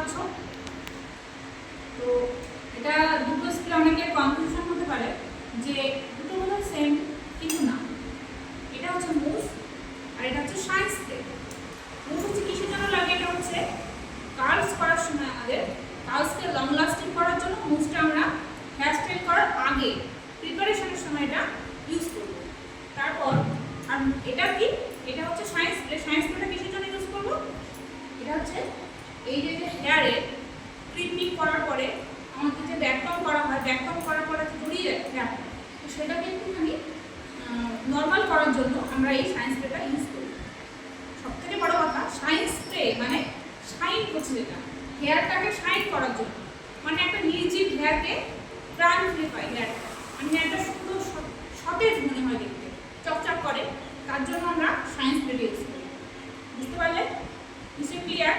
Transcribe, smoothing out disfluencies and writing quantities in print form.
পাচ্ছ। তো এটা দুটো স্প্রে অনেকে কনফিউশন হতে পারে যে দুটো হলো সেম, কিন্তু না। এটা হচ্ছে মুভ আর এটা হচ্ছে শাইন স্প্রে। মুভ হচ্ছে কিসের জন্য লাগে? এটা হচ্ছে কার্লস করার সময় আমাদের কার্লসকে লং লাস্টিং করার জন্য মুভটা আমরা হেয়ার স্টাইল করার আগে প্রিপারেশনের সময় এটা ইউজ করব। তারপর আর এটা কি? এটা হচ্ছে শাইন স্প্রে। শাইন স্প্রেটা কিসের জন্য ইউজ করব? এটা হচ্ছে এই যে হেয়ারে ক্লিপিং করার পরে আমাদের যে ব্যাককম করা হয়, ব্যাককম করার পরে জড়িয়ে যায় হেয়ার, তো সেটাকে একটুখানি নর্মাল করার জন্য আমরা এই শাইন স্প্রেটা ইউজ করি। সবথেকে বড় কথা, শাইন স্প্রে মানে শাইন করছে, যেটা হেয়ারটাকে শাইন করার জন্য, মানে একটা নির্জীব হেয়ারকে প্রাণ ফিরে পায় হেয়ারটা, মানে হেয়ারটা সুন্দর সতেজ মনে হয় দেখতে, চকচক করে, তার জন্য আমরা শাইন স্প্রে ইউজ করি। বুঝতে পারলে? নিশ্চয়ই ক্লিয়ার?